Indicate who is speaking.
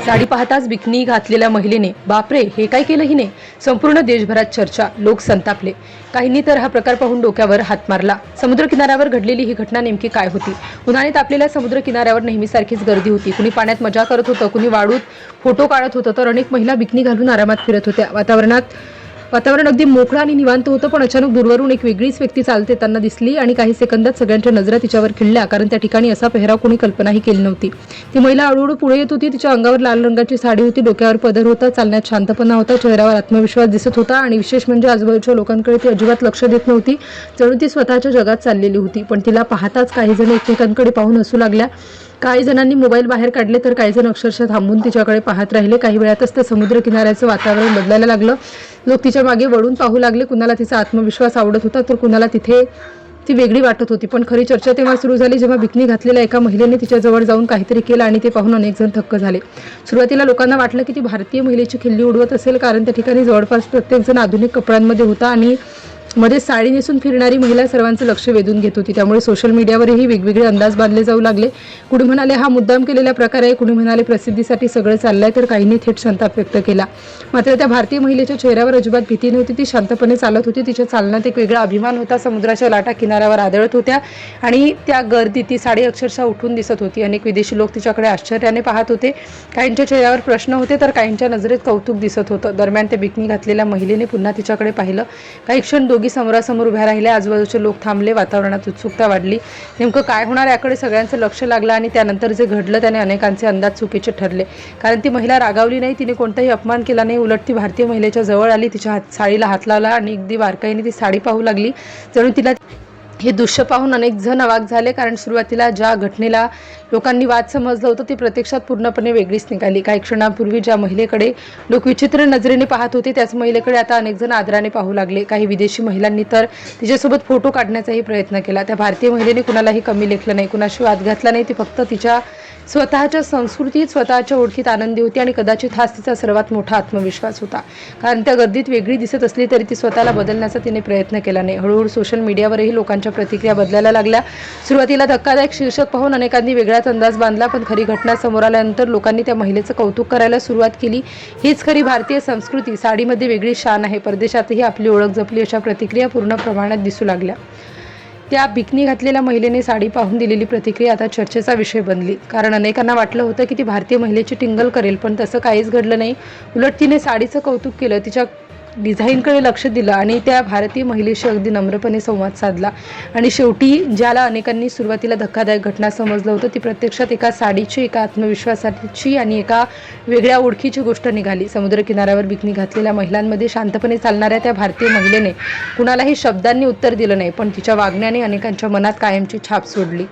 Speaker 1: साडी पाहताच बिकनी घातलेल्या महिलेने बापरे हे काय केलं हिने, संपूर्ण देशभरात चर्चा, लोक संतापले. काहींनी तर हा प्रकार पाहून डोक्यावर हात मारला. समुद्र किनाऱ्यावर घडलेली ही घटना नेमकी काय होती? उन्हाळ्यात आपल्याला समुद्र किनाऱ्यावर नेहमीसारखीच गर्दी होती. कुणी पाण्यात मजा करत होतं, कुणी वाळूत फोटो काढत होतं, तर अनेक महिला बिकनी घालून आरामात फिरत होत्या. वातावरण अगदी मोकळं आणि निवांत होतं, पण अचानक दूरवरून एक वेगळीच व्यक्ती चालते त्यांना दिसली आणि काही सेकंदात सगळ्यांच्या नजरा तिच्यावर खिळल्या, कारण त्या ठिकाणी असा पेहराव कोणी कल्पनाही केली नव्हती. ती महिला हळूहळू पुढे येत होती. तिच्या अंगावर लाल रंगाची साडी होती, डोक्यावर पदर होता, चालण्यात शांतपणा होता, चेहऱ्यावर आत्मविश्वास दिसत होता आणि विशेष म्हणजे आजूबाजूच्या लोकांकडे ती अजिबात लक्ष देत नव्हती. जणू ती स्वतःच्या जगात चाललेली होती. पण तिला पाहताच काही जण एकमेकांकडे पाहून हसू लागल्या. काही जणांनी मोबाईल बाहेर काढले, तर काही जण अक्षरशः थांबून तिच्याकडे पाहत राहिले. काही वेळातच त्या समुद्र किनाऱ्याचं वातावरण बदलायला लागलं. लोक तिच्या मागे वळून पाहू लागले. कुणाला तिचा आत्मविश्वास आवडत होता, तर कुणाला तिथे ती वेगळी वाटत होती. पण खरी चर्चा तेव्हा सुरू झाली जेव्हा बिकनी घातलेल्या एका महिलेने तिच्या जवळ जाऊन काहीतरी केलं आणि ते पाहून अनेक जण थक्क झाले. सुरुवातीला लोकांना वाटलं की ती भारतीय महिलेची खिल्ली उडवत असेल, कारण त्या ठिकाणी जवळपास प्रत्येक जण आधुनिक कपड्यांमध्ये होता आणि मध्ये साडी नेसून फिरणारी महिला सर्वांचं लक्ष वेधून घेत होती. त्यामुळे सोशल मीडियावरही वेगवेगळे अंदाज बांधले जाऊ लागले. कुणी म्हणाले हा मुद्दाम केलेला प्रकार आहे, कुणी म्हणाले प्रसिद्धीसाठी सगळं चाललंय, तर काहींनी थेट संताप व्यक्त केला. मात्र त्या भारतीय महिलेच्या चेहऱ्यावर अजिबात भीती नव्हती. ती शांतपणे चालत होती. तिच्या चालण्यात एक वेगळा अभिमान होता. समुद्राच्या लाटा किनाऱ्यावर आदळत होत्या आणि त्या गर्दीत ती साडी अक्षरशः उठून दिसत होती. अनेक विदेशी लोक तिच्याकडे आश्चर्याने पाहत होते. काहींच्या चेहऱ्यावर प्रश्न होते, तर काहींच्या नजरेत कौतुक दिसत होतं. दरम्यान त्या बिकनी घातलेल्या महिलेने पुन्हा तिच्याकडे पाहिलं. काही क्षण दोघी समोरासमोर उभ्या राहिल्या. आजूबाजूचे लोक थांबले. वातावरणात उत्सुकता वाढली. नेमकं काय होणार याकडे सगळ्यांचं लक्ष लागलं आणि त्यानंतर जे घडलं त्याने अनेकांचे अंदाज चुकीचे ठरले. कारण ती महिला रागावली नाही, तिने कोणताही अपमान केला नाही. उलट ती भारतीय महिलेच्या जवळ आली, तिच्या साडीला हात लावला आणि अगदी बारकाईने ती साडी पाहू लागली. जणू तिला हे दृश्य पाहून अनेक जण अवाक झाले, कारण सुरुवातीला ज्या घटनेला लोकांनी वाद समजलं होतं ती प्रत्यक्षात पूर्णपणे वेगळीच निघाली. काही क्षणापूर्वी ज्या महिलेकडे लोक विचित्र नजरेने पाहत होते, त्याच महिलेकडे आता अनेक जण आदराने पाहू लागले. काही विदेशी महिलांनी तर तिच्यासोबत फोटो काढण्याचाही प्रयत्न केला. त्या भारतीय महिलेने कुणालाही कमी लेखलं नाही, कुणाशी वाद घातला नाही. ती फक्त तिच्या स्वतःच्या संस्कृतीत, स्वतःच्या ओळखीत आनंदी होती आणि कदाचित हाच तिचा सर्वात मोठा आत्मविश्वास होता. कारण त्या गर्दीत वेगळी दिसत असली तरी ती स्वतःला बदलण्याचा तिने प्रयत्न केला नाही. हळूहळू सोशल मीडियावरही लोकांच्या प्रतिक्रिया बदलायला लागल्या. सुरुवातीला धक्कादायक शीर्षक पाहून अनेकांनी वेगळाच अंदाज बांधला, पण खरी घटना समोर आल्यानंतर लोकांनी त्या महिलेचं कौतुक करायला सुरुवात केली. हीच खरी भारतीय संस्कृती, साडीमध्ये वेगळी शान आहे, परदेशातही आपली ओळख जपली, अशा प्रतिक्रिया पूर्ण प्रमाणात दिसू लागल्या. त्या बिकनी घातलेल्या महिलेने साडी पाहून दिलेली प्रतिक्रिया आता चर्चेचा विषय बनली. कारण अनेकांना वाटलं होतं की ती भारतीय महिलेची टिंगल करेल, पण तसं काहीच घडलं नाही. उलट तिने साडीचं कौतुक केलं, तिच्या डिझाईनकडे लक्ष दिलं आणि त्या भारतीय महिलेशी अगदी नम्रपणे संवाद साधला. आणि शेवटी ज्याला अनेकांनी सुरुवातीला धक्कादायक घटना समजलं होतं, ती प्रत्यक्षात एका साडीची, एका आत्मविश्वासाची आणि एका वेगळ्या ओळखीची गोष्ट निघाली. समुद्र किनाऱ्यावर बिकनी घातलेल्या महिलांमध्ये शांतपणे चालणाऱ्या त्या भारतीय महिलेने कुणालाही शब्दांनी उत्तर दिलं नाही, पण तिच्या वागण्याने अनेकांच्या मनात कायमची छाप सोडली.